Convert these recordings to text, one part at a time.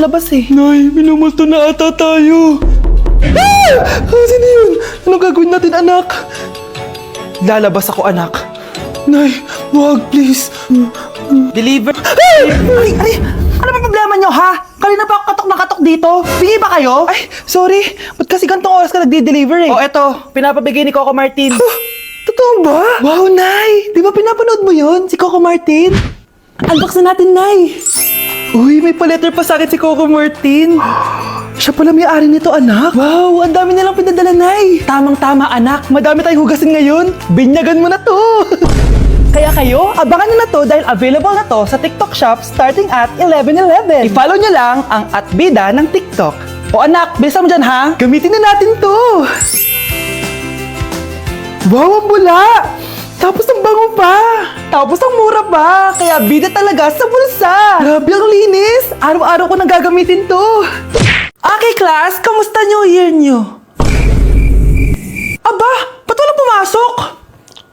labas eh. Nay, minumulto na ata tayo. Ah! Sino yun? Anong gagawin natin, anak? Lalabas ako, anak. Nay, wag, please. Deliver. Ay! Ano ba problema nyo, ha? Kanina pa ako katok na katok dito. Bingi ba kayo? Ay, sorry. Ba't kasi gantong oras ka nagde-deliver eh? Oh, eto. Pinapabigay ni Coco Martin. Totoo ba? Wow, Nay! Di ba pinapanood mo yun? Si Coco Martin? Unbox na natin, Nay. Uy, may pa-letter pa sa akin si Coco Martin. Siya pala may-ari nito, anak. Wow, ang dami nilang pinadala, Nay. Tamang-tama, anak. Madami tayong hugasin ngayon. Binyagan mo na to. Kaya kayo, abangan nyo na to dahil available na to sa TikTok Shop starting at 11:11. I-follow nyo lang ang @bida ng TikTok. O anak, bilisan mo dyan ha. Gamitin na natin to. Wow, ang bula! Tapos ang bango pa! Tapos ang mura pa! Kaya bida talaga sa bulsa! Grabe ang linis! Araw-araw ko nang gagamitin to! Okay, class! Kamusta New Year nyo? Aba! Ba't walang pumasok?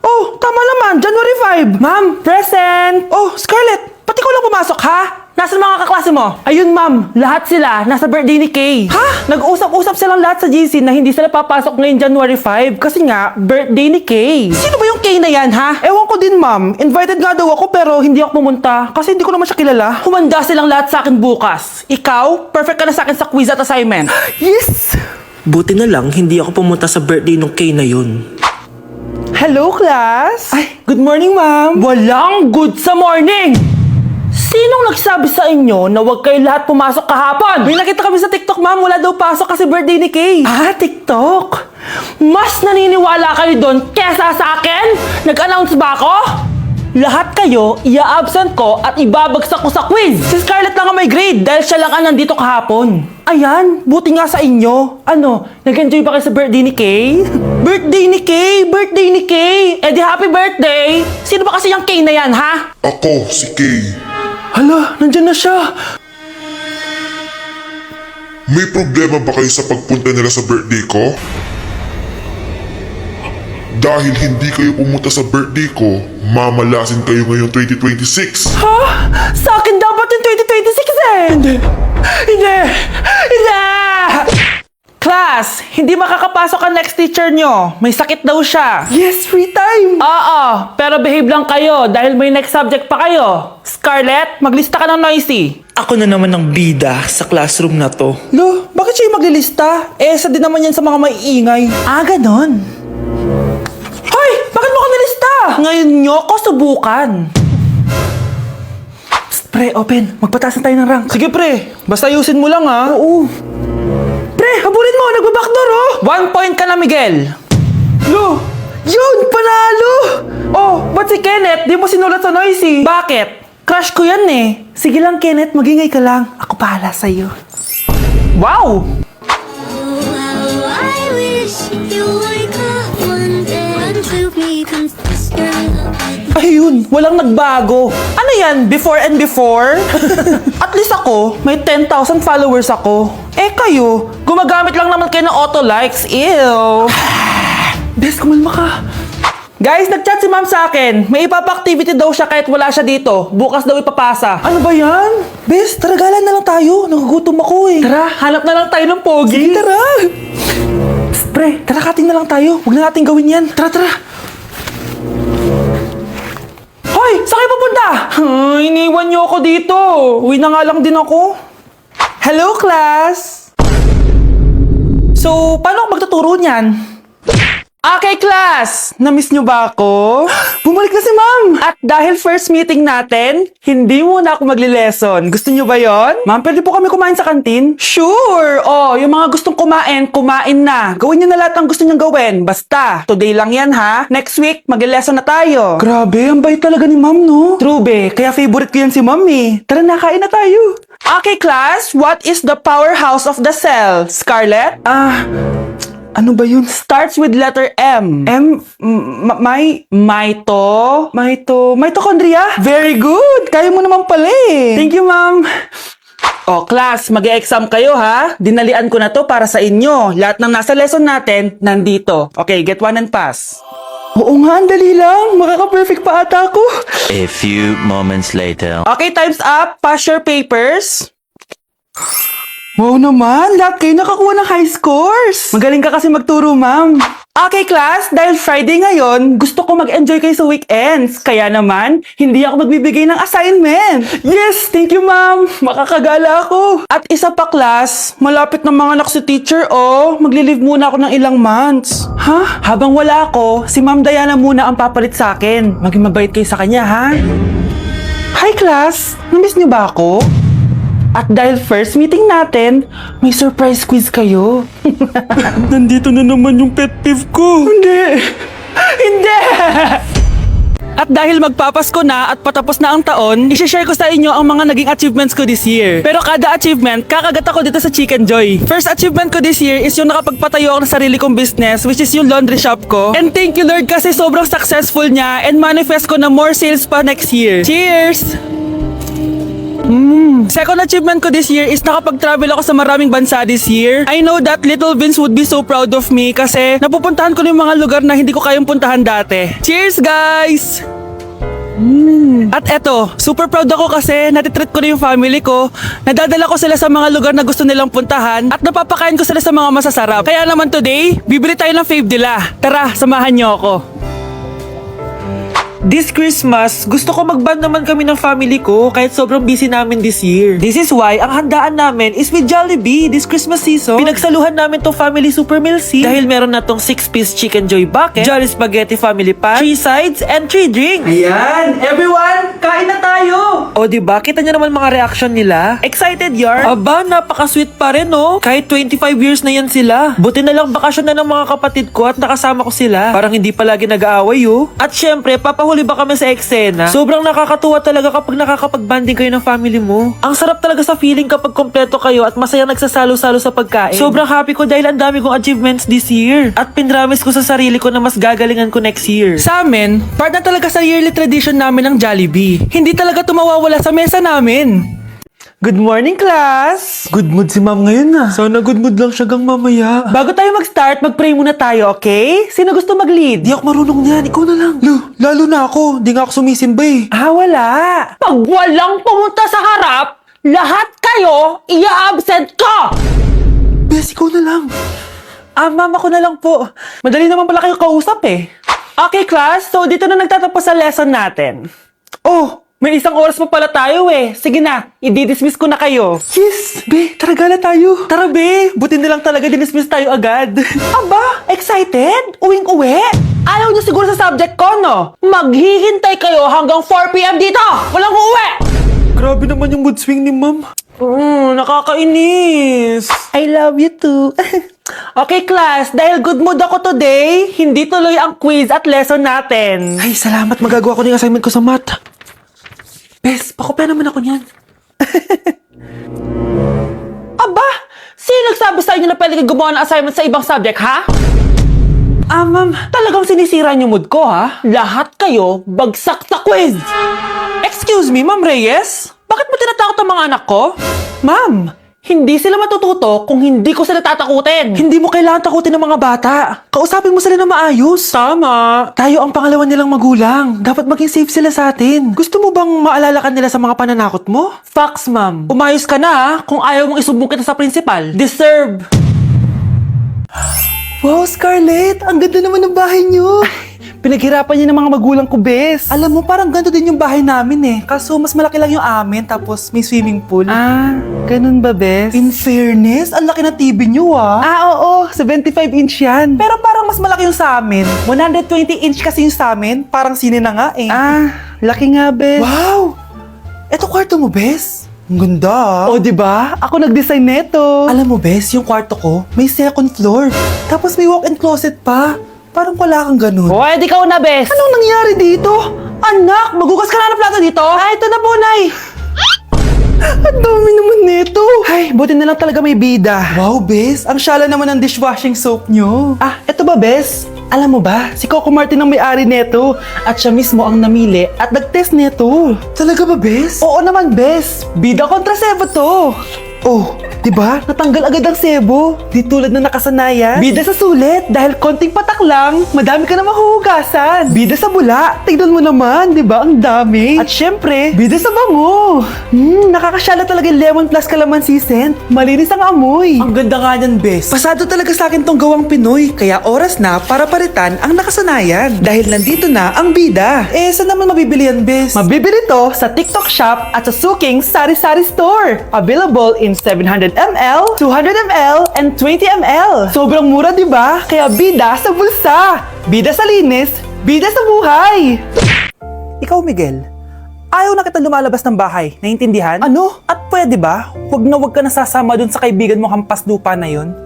Oh, tama naman! January 5! Ma'am, present! Oh, Scarlett! Pati ko lang pumasok, ha? Nasaan mga kaklase mo? Ayun, ma'am. Lahat sila nasa birthday ni Kay. Ha? Nag-usap-usap silang lahat sa GC na hindi sila papasok ngayon January 5 kasi nga, birthday ni Kay. Sino ba yung Kay na yan, ha? Ewan ko din, ma'am. Invited nga daw ako pero hindi ako pumunta kasi hindi ko naman siya kilala. Humanda silang lahat sa akin bukas. Ikaw, perfect ka na sa akin sa quiz at assignment. Yes! Buti na lang hindi ako pumunta sa birthday nung Kay na yun. Hello, class! Ay, good morning, ma'am. Walang good sa morning! Sinong nagsabi sa inyo na huwag kayo lahat pumasok kahapon? May nakita kami sa TikTok, ma'am. Wala daw pasok kasi birthday ni Kay. Ah, TikTok? Mas naniniwala kayo doon kesa sa akin? Nag-announce ba ako? Lahat kayo, ia-absent ko at ibabagsak ko sa quiz. Si Scarlett lang ang may grade dahil siya lang ang nandito kahapon. Ayan, buti nga sa inyo. Ano, nag-enjoy ba kayo sa birthday ni Kay? Birthday ni Kay! Birthday ni Kay! Eh di happy birthday! Sino ba kasi yung Kay na yan, ha? Ako, si Kay. Hala, nandyan na siya. May problema ba kayo sa pagpunta nila sa birthday ko? Dahil hindi kayo pumunta sa birthday ko, mamalasin kayo ngayong 2026. Ha? Sa akin dapat yung 2026 eh! Hindi! Hindi! Hindi! Class, hindi makakapasok ang next teacher nyo. May sakit daw siya. Yes, free time! Oo, pero behave lang kayo dahil may next subject pa kayo. Scarlett, maglista ka ng noisy. Ako na naman ang bida sa classroom na to. Lo, bakit siya yung maglilista? Eh, isa din naman yan sa mga maiingay. Ah, ganon. Hoy! Bakit mo ka nilista? Ngayon nyo ko subukan. Psst, pre, open. Magpataas na tayo ng rank. Sige, pre. Basta ayusin mo lang, ha? Oo. Pre, habulin mo. Nagbabackdoor, oh. 1 point ka na, Miguel. Lo, yun, panalo. Oh, ba't si Kenneth di mo sinulat sa noisy? Bakit? Crush ko yan, eh. Sige lang, Kenneth. Magingay ka lang. Ako pahala sa'yo. Wow! I wish you wake up one day and to be consistent. Ayun, walang nagbago. Ano yan? Before and before? At least ako, may 10,000 followers ako. Eh kayo, gumagamit lang naman kayo ng auto likes. Ew. Bes, kumalma ka. Guys, nag-chat si ma'am sa akin. May ipapa-activity daw siya kahit wala siya dito. Bukas daw ipapasa. Ano ba yan? Bes, tara galan na lang tayo. Nagugutom ako eh. Tara, hanap na lang tayo ng pogi. Sige, tara. Psst, pre, tara kating na lang tayo. Huwag na natin gawin yan. Tara, tara. Hoy! Saan kayo pupunta? Iniwan niyo ako dito. Uwi na nga lang din ako. Hello, class! So, paano ako magtuturo niyan? Okay, class! Namiss niyo ba ako? Bumalik na si ma'am! At dahil first meeting natin, hindi muna ako magli-lesson. Gusto niyo ba yon? Ma'am, pwede po kami kumain sa kantin? Sure! Oh, yung mga gustong kumain, kumain na. Gawin niyo na lahat ng gusto niyong gawin. Basta, today lang yan ha. Next week, magli-lesson na tayo. Grabe, ang bait talaga ni ma'am, no? True, be. Kaya favorite ko yan si ma'am eh. Tara na, kain na tayo. Okay, class. What is the powerhouse of the cell? Scarlett? Ano ba yun? Starts with letter M. Mitochondria? Very good! Kaya mo naman pala eh. Thank you, ma'am. Oh, class, mag-e-exam kayo ha. Dinalian ko na to para sa inyo. Lahat ng nasa lesson natin, nandito. Okay, get one and pass. Oo nga, ang dali lang. Makaka-perfect pa ata ako. A few moments later. Okay, time's up. Pass your papers. Wow naman, lahat kayo nakakuha ng high scores. Magaling ka kasi magturo, ma'am. Okay, class, dahil Friday ngayon, gusto ko mag-enjoy kayo sa weekends. Kaya naman, hindi ako magbibigay ng assignment. Yes, thank you, ma'am. Makakagala ako. At isa pa, class, malapit na mga anak si teacher, oh. Magli-leave muna ako ng ilang months. Ha? Habang wala ako, si Ma'am Diana muna ang papalit sa akin. Maging mabait kayo sa kanya, ha? Hi, class. Namiss niyo ba ako? At dahil first meeting natin, may surprise quiz kayo. Nandito na naman yung pet peeve ko. Hindi! Hindi! At dahil magpapasko na at patapos na ang taon, isi-share ko sa inyo ang mga naging achievements ko this year. Pero kada achievement, kakagat ako dito sa Chicken Joy. First achievement ko this year is yung nakapagpatayo ako ng sarili kong business, which is yung laundry shop ko. And thank you Lord kasi sobrang successful niya and manifest ko na more sales pa next year. Cheers! Second achievement ko this year is nakapag-travel ako sa maraming bansa this year. I know that Little Vince would be so proud of me kasi napupuntahan ko na yung mga lugar na hindi ko kayang puntahan dati. Cheers, guys! At eto, super proud ako kasi natitreat ko na yung family ko. Nadadala ko sila sa mga lugar na gusto nilang puntahan at napapakain ko sila sa mga masasarap. Kaya naman today, bibili tayo ng fave nila. Tara, samahan niyo ako. This Christmas, gusto ko mag-band naman kami ng family ko kahit sobrang busy namin this year. This is why ang handaan namin is with Jollibee this Christmas season. Pinagsaluhan namin tong family super meal scene dahil meron na tong 6-piece chicken joy bucket, Jolly Spaghetti family pan, 3 sides, and 3 drinks. Ayan! Everyone, kain na tayo! O diba, kita niyo naman mga reaction nila? Excited yarn? Aba, napaka-sweet pa rin oh. Kahit 25 years na yan sila. Buti na lang bakasyon na ng mga kapatid ko at nakasama ko sila. Parang hindi palagi nag-aaway oh. At syempre, papahuli ba kami sa eksena? Sobrang nakakatuwa talaga kapag nakakapag-banding kayo ng family mo. Ang sarap talaga sa feeling kapag kompleto kayo at masayang nagsasalo-salo sa pagkain. Sobrang happy ko dahil ang dami kong achievements this year. At pinramis ko sa sarili ko na mas gagalingan ko next year. Sa amin, part na talaga sa yearly tradition namin ng Jollibee. Hindi talaga tumawawala sa mesa namin. Good morning, class! Good mood si ma'am ngayon na. Sana good mood lang siya gang mamaya. Bago tayo mag-start, mag-pray muna tayo, okay? Sino gusto mag-lead? Di ako marunong niyan, ikaw na lang. Lalo na ako, di nga ako sumisimba eh. Ah, wala. Pag walang pumunta sa harap, lahat kayo, iya-absent ko! Bes, ikaw na lang. Ah, mama ko na lang po. Madali naman pala kayo kausap eh. Okay, class, so dito na nagtatapos sa lesson natin. Oh! May isang oras pa pala tayo eh. Sige na, i-dismiss ko na kayo. Yes, be, tara gala tayo. Tara be, buti na lang talaga dinismiss tayo agad. Aba, excited? Uwing-uwi? Ayaw niyo siguro sa subject ko, no? Maghihintay kayo hanggang 4 p.m. dito! Walang uuwi! Grabe naman yung mood swing ni ma'am. Nakakainis. I love you too. Okay, class, dahil good mood ako today, hindi tuloy ang quiz at lesson natin. Ay, salamat. Magagawa ko ng assignment ko sa math. Bes, pakopya naman ako niyan. Aba! Sino nagsabi sa inyo na pwede kayo gumawa ng assignment sa ibang subject, ha? Ah, ma'am, talagang sinisira niyo mood ko, ha? Lahat kayo bagsak sa quiz! Excuse me, Ma'am Reyes? Bakit mo tinatakot ang mga anak ko? Ma'am, hindi sila matututo kung hindi ko sila tatakutin. Hindi mo kailangan takutin ng mga bata. Kausapin mo sila na maayos. Tama. Tayo ang pangalawa nilang magulang. Dapat maging safe sila sa atin. Gusto mo bang maalala ka nila sa mga pananakot mo? Facts, ma'am. Umayos ka na ha, kung ayaw mong isumbong kita sa principal. Deserve. Wow, Scarlett! Ang ganda naman ng bahay niyo! Pinaghirapan niya ng mga magulang ko, bes. Alam mo, parang ganito din yung bahay namin eh. Kaso mas malaki lang yung amin, tapos may swimming pool. Ah, ganun ba, bes? In fairness, ang laki na TV niyo ah. Ah, oo, 75-inch yan. Pero parang mas malaki yung sa amin. 120-inch kasi yung sa amin, parang sine na nga eh. Ah, laki nga, bes. Wow! Eto kwarto mo, bes? Ang ganda. O, diba? Ako nag-design neto. Alam mo, bes, yung kwarto ko, may second floor. Tapos may walk-in closet pa. Parang wala kang ganun. O, edi ikaw na, bes. Anong nangyari dito? Anak, magugas ka na ng plato dito? Ah, ito na po, Nay. Ang dami naman nito. Ay, buti na lang talaga may bida. Wow, bes. Ang syala naman ng dishwashing soap nyo. Ah, eto ba, bes? Alam mo ba, si Coco Martin ang may-ari neto at siya mismo ang namili at nag-test neto. Talaga ba, bes? Oo naman, bes. Bida kontra Sebo to. Oh, Diba? Natanggal agad ang sebo. Di tulad na nakasanayan. Bida sa sulit, dahil konting patak lang, madami ka na mahuhugasan. Bida sa bula, tignan mo naman, diba? Ang dami. At syempre, bida sa bango. Nakakasyala talaga yung lemon plus calamansi scent. Malinis ang amoy. Ang ganda nga niyan, bes. Pasado talaga sa akin tong gawang Pinoy, kaya oras na para palitan ang nakasanayan. Dahil nandito na ang bida. Saan naman mabibili yan, bes? Mabibili to sa TikTok Shop at sa Suking Sari Sari Store. Available in 700 ml, 200 ml, and 20 ml. Sobrang mura, di ba? Kaya bida sa bulsa. Bida sa linis, bida sa buhay. Ikaw, Miguel, ayaw na kita lumalabas ng bahay. Naiintindihan? Ano? At pwede ba? Huwag ka nasasama dun sa kaibigan mo hampas lupa na yon.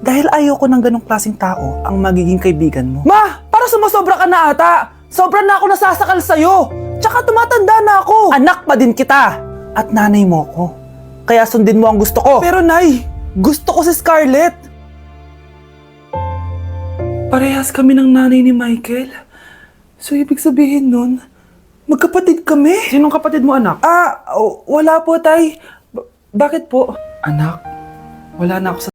Dahil ayaw ko ng ganong klaseng tao ang magiging kaibigan mo. Ma! Para sumasobra ka na ata! Sobra na ako nasasakal sa'yo! Tsaka tumatanda na ako! Anak pa din kita! At nanay mo ko. Kaya sundin mo ang gusto ko. Pero Nay, gusto ko si Scarlett. Parehas kami ng nanay ni Michael. So ibig sabihin nun, magkapatid kami? Sinong kapatid mo, anak? Wala po, Tay. Bakit po? Anak, wala na ako sa